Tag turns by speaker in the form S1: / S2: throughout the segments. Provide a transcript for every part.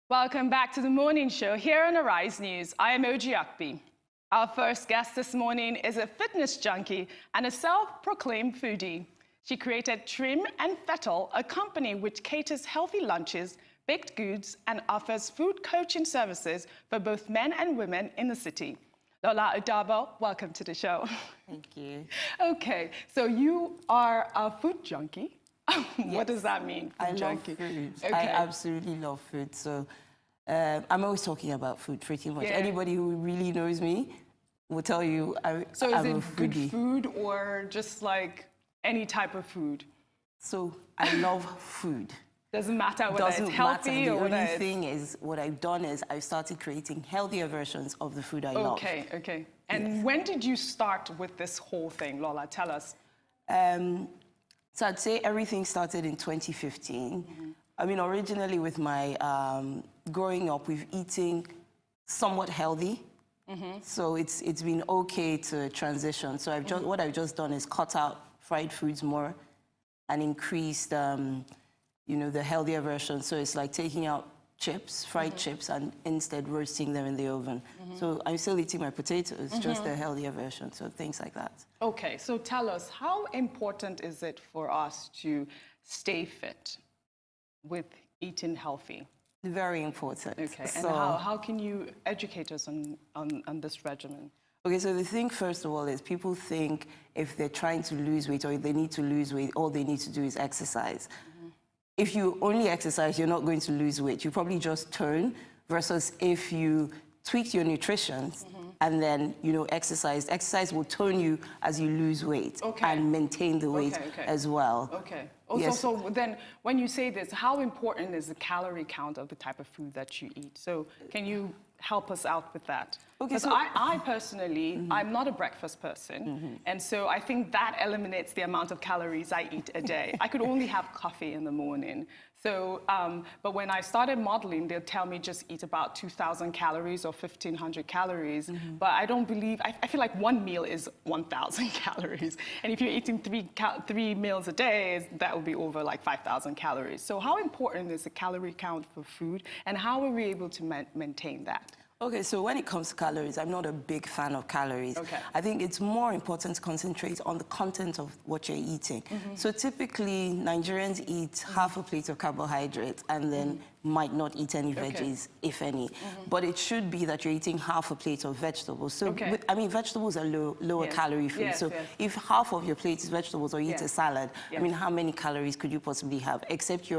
S1: Welcome back to the morning show here on Arise News. I am Oji Akbi. Our first guest this morning is a fitness junkie and a self-proclaimed foodie. She created Trim and Fettle, a company which caters healthy lunches, baked goods, and offers food coaching services for both men and women in the city. Lola Udabor, welcome to the show.
S2: Thank you.
S1: Okay, so you are a food junkie.
S2: Yes.
S1: What does that mean?
S2: I
S1: junkie?
S2: love food.
S1: Okay.
S2: I absolutely love food. So I'm always talking about food pretty much.
S1: Yeah.
S2: Anybody who really knows me will tell you I'm
S1: is it
S2: a
S1: good
S2: foodie.
S1: food or just like any type of food?
S2: So I love food.
S1: Doesn't matter whether it's healthy or whether
S2: The only thing is, what I've done is I've started creating healthier versions of the food I love.
S1: Okay. And when did you start with this whole thing, Lola? Tell us.
S2: So I'd say everything started in 2015.
S1: Mm-hmm.
S2: I mean, originally with my growing up, we've eating somewhat healthy. Mm-hmm. So it's been okay to transition. So what I've just done is cut out fried foods more and increased, the healthier version. So it's like taking out chips, fried chips, and instead roasting them in the oven. So I'm still eating my potatoes, just a healthier version, so things like that.
S1: Okay, so tell us, how important is it for us to stay fit with eating healthy?
S2: Very important.
S1: Okay,
S2: so,
S1: and how can you educate us on this regimen?
S2: Okay, so the thing, first of all, is people think if they're trying to lose weight or if they need to lose weight, all they need to do is exercise. If you only exercise, you're not going to lose weight. You probably just tone, versus if you tweak your nutrition and then, exercise. Exercise will tone you as you lose weight and maintain the weight as well.
S1: Okay. Also,
S2: Yes.
S1: so then when you say this, how important is the calorie count of the type of food that you eat? So can you help us out with that?
S2: Okay,
S1: Because
S2: so
S1: I personally, I'm not a breakfast person. And so I think that eliminates the amount of calories I eat a day. I could only have coffee in the morning. So, but when I started modeling, they'll tell me just eat about 2,000 calories or 1,500 calories. But I don't believe, I feel like one meal is 1,000 calories. And if you're eating three meals a day, that would be over like 5,000 calories. So how important is the calorie count for food? And how are we able to maintain that?
S2: Okay, so when it comes to calories, I'm not a big fan of calories.
S1: Okay.
S2: I think it's more important to concentrate on the content of what you're eating. So typically, Nigerians eat half a plate of carbohydrates and then might not eat any veggies, if any. But it should be that you're eating half a plate of vegetables. So, vegetables are lower calorie food.
S1: Yes,
S2: so if half of your plate is vegetables or you eat a salad,
S1: Yes.
S2: I mean, how many calories could you possibly have? Except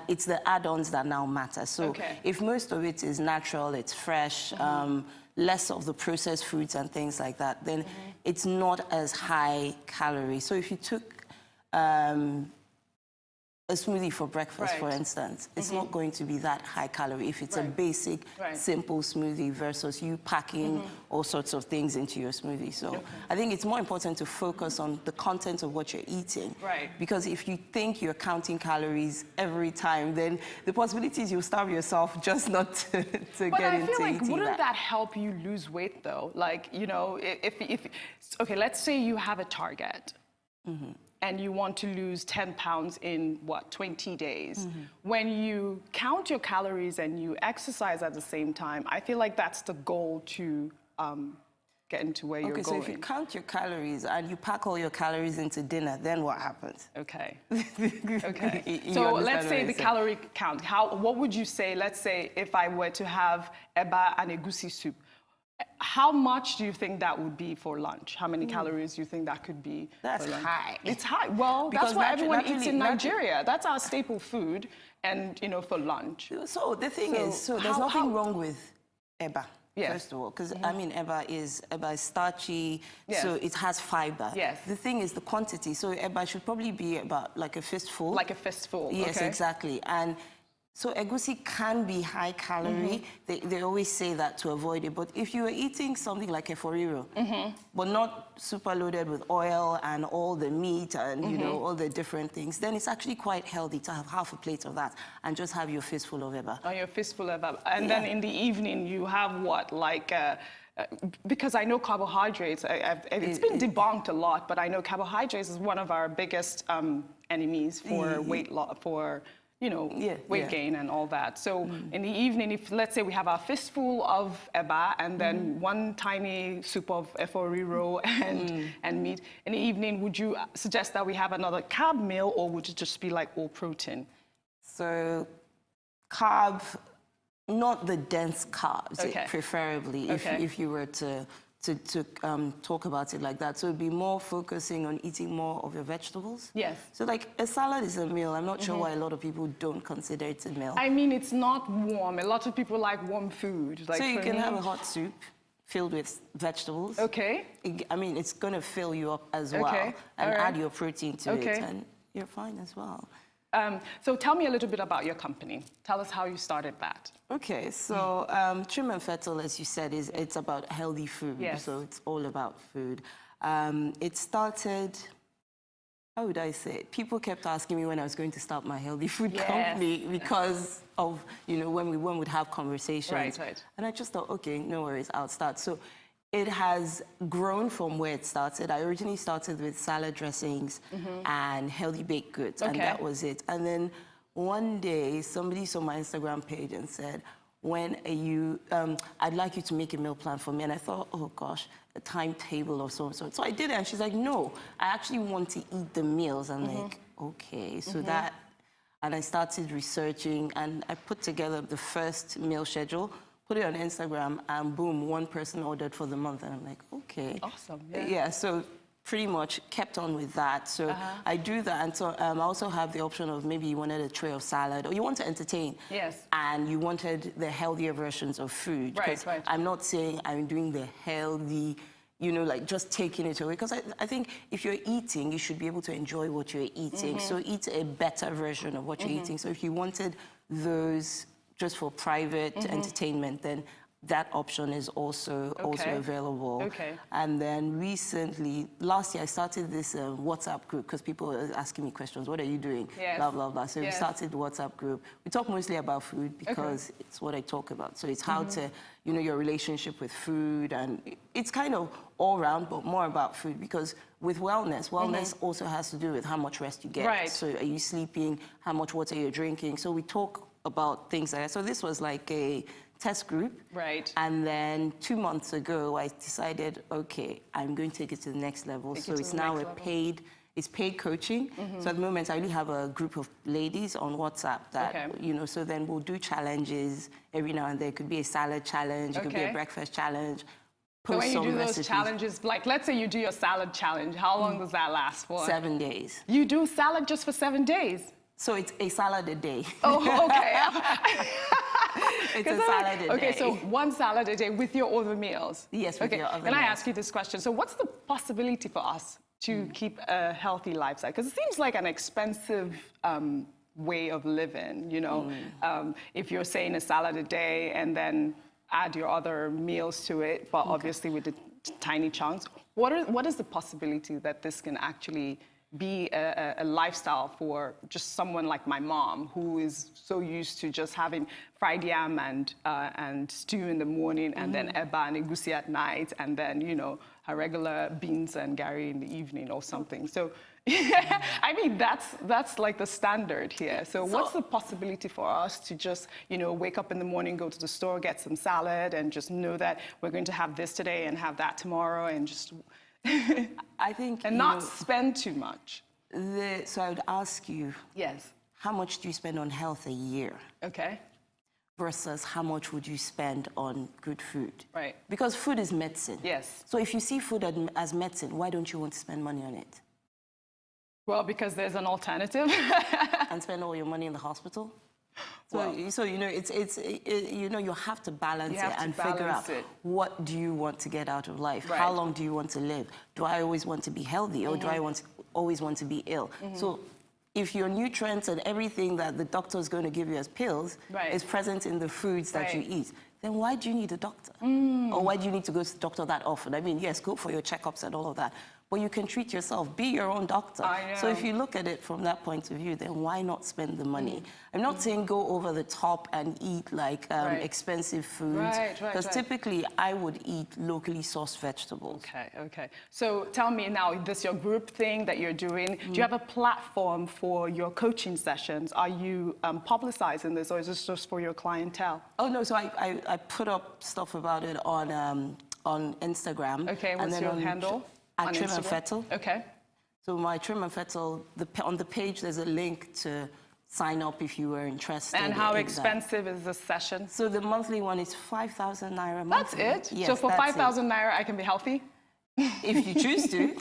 S2: it's the add-ons that now matter. So if most of it is natural, it's fresh, less of the processed foods and things like that, then it's not as high calorie. So if you took a smoothie for breakfast, for instance, it's not going to be that high calorie if it's a basic, simple smoothie versus you packing all sorts of things into your smoothie. So I think it's more important to focus on the content of what you're eating. Because if you think you're counting calories every time, then the possibility is you'll starve yourself just not to get into eating that.
S1: But I feel like, wouldn't that help you lose weight though? Like, okay, let's say you have a target. And you want to lose 10 pounds in, 20 days. When you count your calories and you exercise at the same time, I feel like that's the goal to get into where you're going.
S2: Okay, so if you count your calories and you pack all your calories into dinner, then what happens?
S1: Okay. So let's say the calorie count. What would you say, let's say if I were to have eba and egusi soup, how much do you think that would be for lunch? How many calories do you think that could be for lunch?
S2: That's high.
S1: It's high. Well,
S2: Because
S1: that's what everyone eats in
S2: naturally-
S1: Nigeria. That's our staple food, and for lunch.
S2: So the thing is, there's nothing wrong with eba. First of all, because I mean, eba is starchy, so it has fiber.
S1: Yes.
S2: The thing is the quantity. So eba should probably be about like a fistful.
S1: Like a fistful.
S2: Yes,
S1: okay.
S2: exactly. And so egusi can be high calorie. They always say that to avoid it. But if you are eating something like a foriro, but not super loaded with oil and all the meat and all the different things, then it's actually quite healthy to have half a plate of that and just have your fistful of eba.
S1: Oh, your fistful of eba. And then in the evening you have what, like because I know carbohydrates, it's been debunked a lot, but I know carbohydrates is one of our biggest enemies for weight loss, for you know, weight gain and all that. So in the evening, if let's say we have our fistful of eba and then one tiny soup of efo and meat, in the evening, would you suggest that we have another carb meal, or would it just be like all protein?
S2: So carb, not the dense carbs, preferably, if you were to talk about it like that. So it'd be more focusing on eating more of your vegetables.
S1: Yes.
S2: So like a salad is a meal. I'm not sure why a lot of people don't consider it a meal.
S1: I mean, it's not warm. A lot of people like warm food. Like
S2: so you can have a hot soup filled with vegetables.
S1: Okay.
S2: I mean, it's going to fill you up as well. And add your protein to it, and you're fine as well.
S1: So tell me a little bit about your company. Tell us how you started that.
S2: Okay, so Trim and Fettle, as you said, it's about healthy food.
S1: Yes.
S2: So it's all about food. It started, how would I say it? People kept asking me when I was going to start my healthy food company because of, you know, when we would have conversations.
S1: Right.
S2: And I just thought, okay, no worries, I'll start. So it has grown from where it started. I originally started with salad dressings and healthy baked goods, and that was it. And then one day, somebody saw my Instagram page and said, when are you, I'd like you to make a meal plan for me. And I thought, oh gosh, a timetable or so. So I did it, and she's like, no, I actually want to eat the meals. I'm like, okay, so that, and I started researching, and I put together the first meal schedule, put it on Instagram, and boom, one person ordered for the month. And I'm like, okay.
S1: Awesome,
S2: yeah, so pretty much kept on with that. So I do that. And so I also have the option of maybe you wanted a tray of salad, or you want to entertain. Yes. And you wanted the healthier versions of food.
S1: Right.
S2: I'm not saying I'm doing the healthy, you know, like just taking it away. Because I think if you're eating, you should be able to enjoy what you're eating. So eat a better version of what you're eating. So if you wanted those just for private entertainment, then that option is also available. Okay. And then recently, last year, I started this WhatsApp group because people were asking me questions. What are you doing? Blah, blah, blah. So we started the WhatsApp group. We talk mostly about food because it's what I talk about. So it's how to, you know, your relationship with food. And it's kind of all round, but more about food, because with wellness also has to do with how much rest you get. Right. So are you sleeping? How much water you're drinking? So we talk about things like that. So this was like a test group. Right. And then 2 months ago, I decided, okay, I'm going to take it to the next level. So it's now paid coaching. So at the moment, I only have a group of ladies on WhatsApp that, you know, so then we'll do challenges every now and then. It could be a salad challenge, it could be a breakfast challenge.
S1: So when you do those challenges, like let's say you do your salad challenge, how long does that last for?
S2: 7 days.
S1: You do salad just for 7 days?
S2: So it's a salad a day.
S1: Oh, okay.
S2: It's a salad a day.
S1: Okay, so one salad a day with your other meals?
S2: Yes, with your other meals.
S1: Can I ask you this question? So what's the possibility for us to keep a healthy lifestyle? Because it seems like an expensive way of living, you know? If you're saying a salad a day and then add your other meals to it, but obviously with the tiny chunks, what is the possibility that this can actually be a lifestyle for just someone like my mom, who is so used to just having fried yam and stew in the morning, and then eba and egusi at night, and then, you know, her regular beans and gari in the evening or something. So, I mean, that's like the standard here. So what's the possibility for us to just, you know, wake up in the morning, go to the store, get some salad, and just know that we're going to have this today and have that tomorrow, and just...
S2: I think,
S1: and not spend too much.
S2: So I would ask you, how much do you spend on health a year? Okay. Versus how much would you spend on good food? Right. Because food is medicine. Yes. So if you see food as medicine, why don't you want to spend money on it?
S1: Well, because there's an alternative.
S2: And spend all your money in the hospital? So you know, you know, you have to balance it and figure out what do you want to get out of life? Right. How long do you want to live? Do I always want to be healthy, or do I always want to be ill? So if your nutrients and everything that the doctor is going to give you as pills is present in the foods that you eat, then why do you need a doctor? Or why do you need to go to the doctor that often? I mean, yes, go for your checkups and all of that. but you can treat yourself. Be your own doctor.
S1: I know.
S2: So if you look at it from that point of view, then why not spend the money? I'm not saying go over the top and eat like expensive foods, because typically I would eat locally sourced vegetables.
S1: Okay. So tell me now, this your group thing that you're doing, do you have a platform for your coaching sessions? Are you publicizing this, or is this just for your clientele?
S2: Oh no, so I put up stuff about it on Instagram.
S1: Okay, what's your handle?
S2: At Trim and Fettle.
S1: Okay.
S2: So my Trim and Fettle, on the page there's a link to sign up if you were interested.
S1: And how expensive is this session?
S2: So the monthly one is 5,000 naira monthly.
S1: That's it?
S2: Yes,
S1: so for 5,000 naira, I can be healthy?
S2: If you choose to,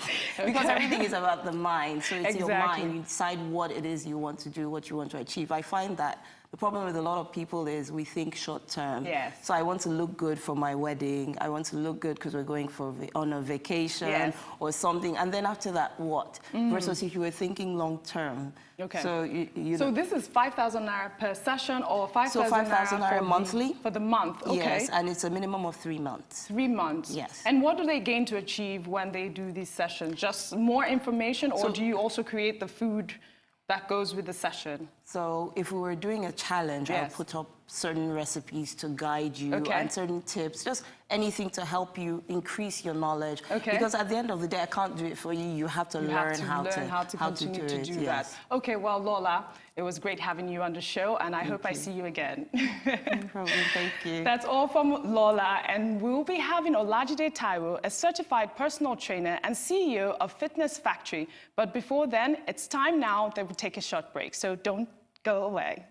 S2: because everything is about the mind. So it's your mind. You decide what it is you want to do, what you want to achieve. I find that the problem with a lot of people is we think short term.
S1: Yes.
S2: So I want to look good for my wedding. I want to look good because we're going on a vacation or something. And then after that, what? Versus if you were thinking long term.
S1: Okay.
S2: So
S1: so this is 5,000 naira per session, or 5,000
S2: naira monthly?
S1: For the month, okay.
S2: Yes, and it's a minimum of 3 months.
S1: 3 months?
S2: Yes.
S1: And what do they gain to achieve when they do these sessions? Just more information, or do you also create the food that goes with the session?
S2: So if we were doing a challenge, I'll put up certain recipes to guide you and certain tips, just anything to help you increase your knowledge. Okay. Because at the end of the day, I can't do it for you. You have to learn how to continue to do that.
S1: Okay, well, Lola, it was great having you on the show, and I hope I see you again.
S2: No problem, thank you.
S1: That's all from Lola, and we'll be having Olajide Taiwo, a certified personal trainer and CEO of Fitness Factory. But before then, it's time now that we take a short break, so don't go away.